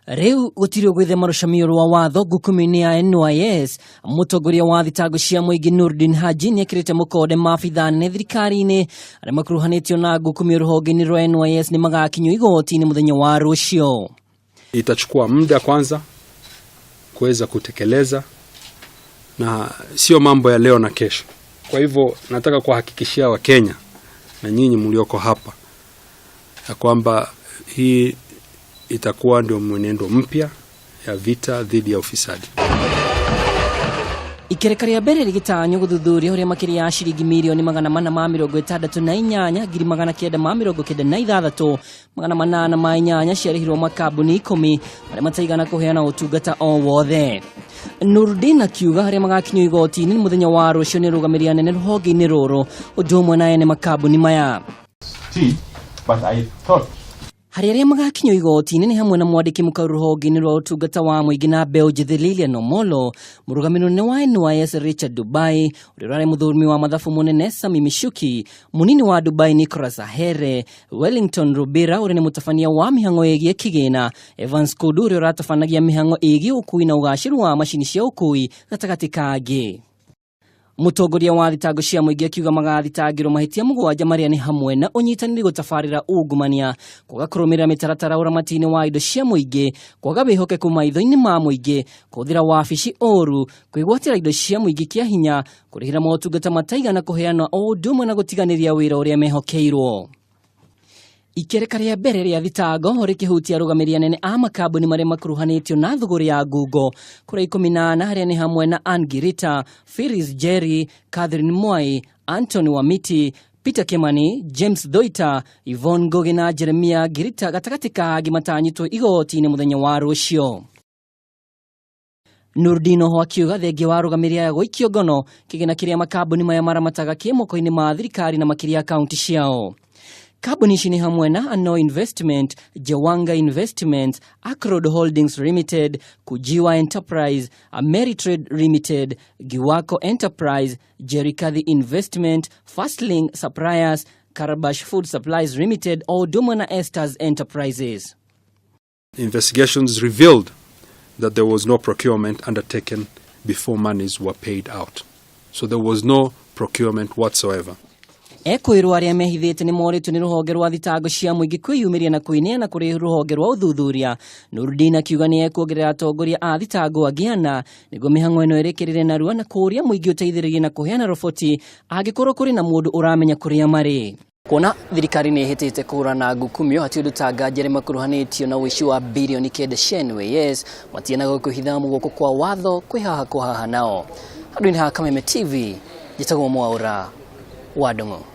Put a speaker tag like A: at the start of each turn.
A: Riu gutirio gwithe marucamio rwa watho ngukumio-ini ya NYS, Mutongoria wa thitango cia muingi Noordin Haji ni ekirite mukode maabitha ne thirikari-ini aria makuruhanitio na ngukumio ruhonge-ini rwa NYS ni magakinyio igoti-ini muthenya wa ruciu.
B: Itachukua muda kwanza kuweza kutekeleza na sio mambo ya leo na kesho. Kwa hivyo nataka kuhakikishia Wakenya na nyinyi mlioko hapa ya kwamba hii itakuwa ndio mwenendo mpya ya vita dhidi ya ufisadi.
A: Ikerereka ria mbere rigitanyo guthuthuria uria makiria ya shilingi milioni 468 ngiri 996 808 ciarihirwo makambuni 10 aria mataigana kuheana utungata o wothe. Noordin akiuga haria magakinyio igoti-ini ni muthenya wa rucio ni rugamiria nene ruhonge-ini ruru undu umwe na ene makambuni maya.
C: But I thought
A: haria magakinyio igoti-ini ni hamwe na mwandiki mukuru ruhonge-ini rwa utungata wa muingi na mbeu njithi nomolo, murugamiro nene wa NYS Richard Dubai, urirare muthurumi wa mathafu munene Sami Mishuki, munini wa Dubai Nicholas Ahere, Wellington Rubira uria ni mutafania wa mihango egie kigina, Evans Kudu uria uratafanagia mihango egie ukui na ugashiru wa mashini cia ukui gatagati kagi. Mutongoria wa thitango cia muingi akiuga magathitangirwo mahitia mugwanja maria ni hamwe na unyitaniri gutafarira ungumania, kwaga kurumirira mitaratara uramati-ini wa indo cia muingi, kwaga bihokeku maitho-ini ma muingi, kuthira wabici oru, kwigwatira indo cia muingi kia hinya, kurihira motungata mataigana kuheana o undu umwe na gutiganiria wira uria mehokeirwo. Ikerereka ria mbere ria thitango rikihutia rugamiria nene a makambuni maria makuruhanitio na thuguri ya ngungo kura 18 haria ni hamwe na Angirita, Phyllis Jerry, Catherine Mwai, Anthony Wamiti, Peter Kimani, James Doita, Yvonne Gogi na Jeremia Girita gatagati ka gimatanyitwo igoti-ini muthenya wa rucio. Noordin ho akiuga thengia wa rugamiria ya guikio ngono kigina kiria makambuni maya maramataga kimoko-ini ma thirikari na makiria akaunti ciao. Kambuni ici ni hamwe na Ano Investment, Jawanga Investment, Akroad Holdings Limited, Kujiwa Enterprise, Ameritrade Limited, Giwako Enterprise, Jerikadhi Investment, Fastlink Suppliers, Karabash Food Supplies Limited, Oduma na Esters Enterprises.
B: Investigations revealed that there was no procurement undertaken before monies were paid out. So there was no procurement whatsoever.
A: Ekuirwo aria mehithite ni moritwo ni ruhonge rwa thitango cia muingi kwiyumiria na kuineana kuri ruhonge rwa uthuthuria. Noordin akiuga ni ekuongerera atongoria a thitango agiana niguo mihango ino arekereririe narua na kuria muingi uteithiririe na kuheana roboti angikorwo kuri na mundu uramenya kuria mari. Kuona thirikari ni ihitite kurana ngukumio hati undu tanganjere makuruhanitio na wici wa bilioni 9 cia NYS matiena gukuhitha mugoko kwa watho kwihaha nao. Ndungu TV, jitagwo Mwaura wa Ndungu.